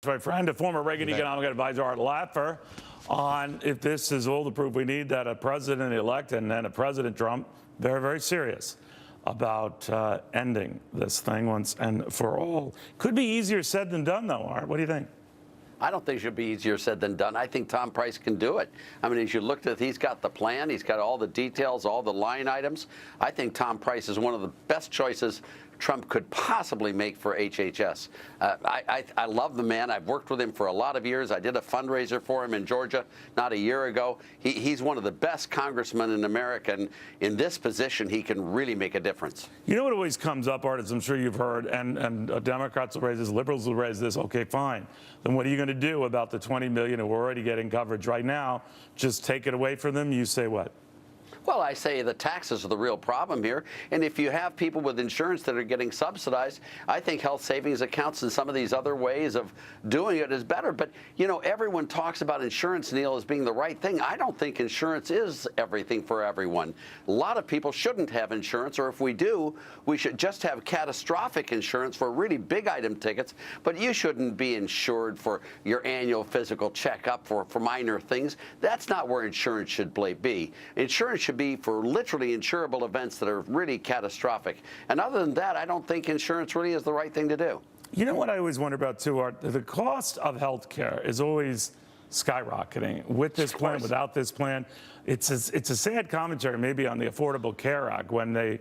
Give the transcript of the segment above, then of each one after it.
My friend, a former Reagan Economic Adviser, Art Laffer, on if this is all the proof we need that a president-elect and then a President Trump, very, very serious about ending this thing once and for all. Could be easier said than done, though, Art. What do you think? I don't think it should be easier said than done. I think Tom Price can do it. I mean, as you looked at, he's got the plan, he's got all the details, all the line items. I think Tom Price is one of the best choices Trump could possibly make for HHS. I love the man. I've worked with him for a lot of years. I did a fundraiser for him in Georgia not a year ago. He's one of the best congressmen in America, and in this position, he can really make a difference. You know what always comes up, Art, as I'm sure you've heard, and Democrats will raise this, liberals will raise this. Okay, fine. Then what are you going to do about the 20 million who are already getting coverage right now? Just take it away from them? You say what? Well, I say the taxes are the real problem here. And if you have people with insurance that are getting subsidized, I think health savings accounts and some of these other ways of doing it is better. But, you know, everyone talks about insurance, Neil, as being the right thing. I don't think insurance is everything for everyone. A lot of people shouldn't have insurance, or if we do, we should just have catastrophic insurance for really big item tickets. But you shouldn't be insured for your annual physical checkup for minor things. That's not where insurance should be. Insurance should be for literally insurable events that are really catastrophic. And other than that, I don't think insurance really is the right thing to do. You know what I always wonder about, too, Art? The cost of health care is always skyrocketing. With this plan, without this plan, it's a sad commentary maybe on the Affordable Care Act when they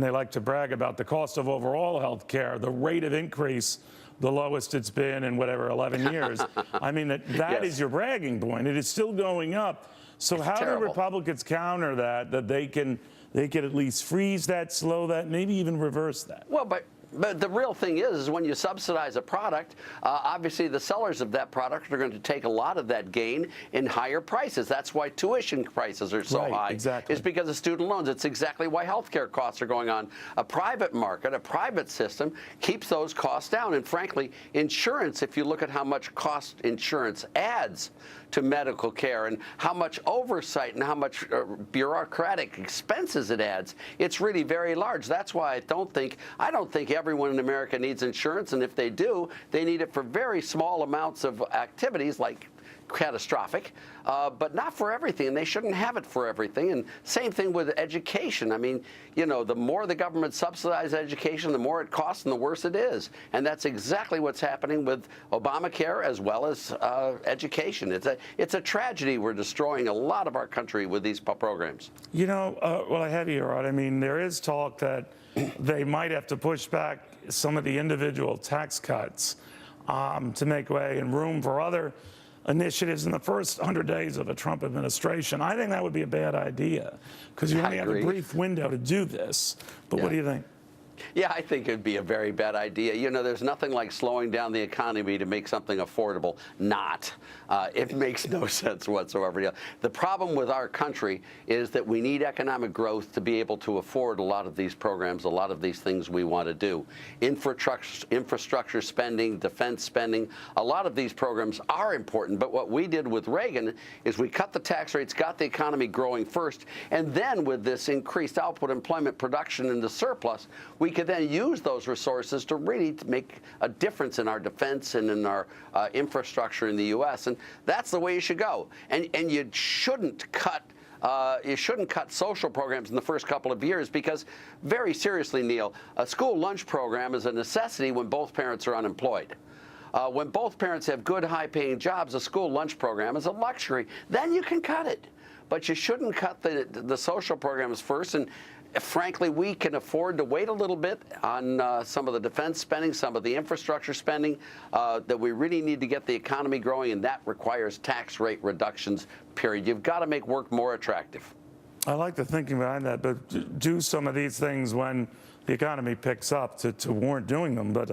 like to brag about the cost of overall health care, the rate of increase, the lowest it's been in whatever 11 years. I mean, that yes. is your bragging point. It is still going up. So how do Republicans counter that they can at least freeze that, slow that, maybe even reverse that? Well, but the real thing is when you subsidize a product, obviously the sellers of that product are going to take a lot of that gain in higher prices. That's why tuition prices are so high. Exactly. It's because of student loans. It's exactly why healthcare costs are going on. A private market, a private system keeps those costs down. And frankly, insurance, if you look at how much cost insurance adds to medical care and how much oversight and how much bureaucratic expenses it adds, it's really very large. That's why I don't think everyone in America needs insurance, and if they do, they need it for very small amounts of activities like catastrophic, but not for everything, and they shouldn't have it for everything. And same thing with education. I mean, you know, the more the government subsidizes education, the more it costs and the worse it is. And that's exactly what's happening with Obamacare as well as education. It's a tragedy. We're destroying a lot of our country with these programs. You know, well, I have you, Rod. I mean, there is talk that they might have to push back some of the individual tax cuts to make way and room for other initiatives in the first 100 days of a Trump administration. I think that would be a bad idea because you only have a brief window to do this. But what do you think? Yeah, I think it'd be a very bad idea. You know, there's nothing like slowing down the economy to make something affordable not. It makes no sense whatsoever. The problem with our country is that we need economic growth to be able to afford a lot of these programs, a lot of these things we want to do. Infrastructure spending, defense spending, a lot of these programs are important. But what we did with Reagan is we cut the tax rates, got the economy growing first, and then with this increased output, employment, production, and the surplus, we could then use those resources to really make a difference in our defense and in our infrastructure in the U.S. And that's the way you should go. And you shouldn't cut social programs in the first couple of years because, very seriously, Neil, a school lunch program is a necessity when both parents are unemployed. When both parents have good, high-paying jobs, a school lunch program is a luxury. Then you can cut it. But you shouldn't cut the social programs first. And frankly, we can afford to wait a little bit on some of the defense spending, some of the infrastructure spending that we really need to get the economy growing, and that requires tax rate reductions, period. You've got to make work more attractive. I like the thinking behind that, but do some of these things when the economy picks up to warrant doing them. But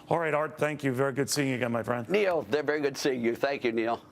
all right, Art, thank you. Very good seeing you again, my friend. Neil, they're very good seeing you. Thank you, Neil.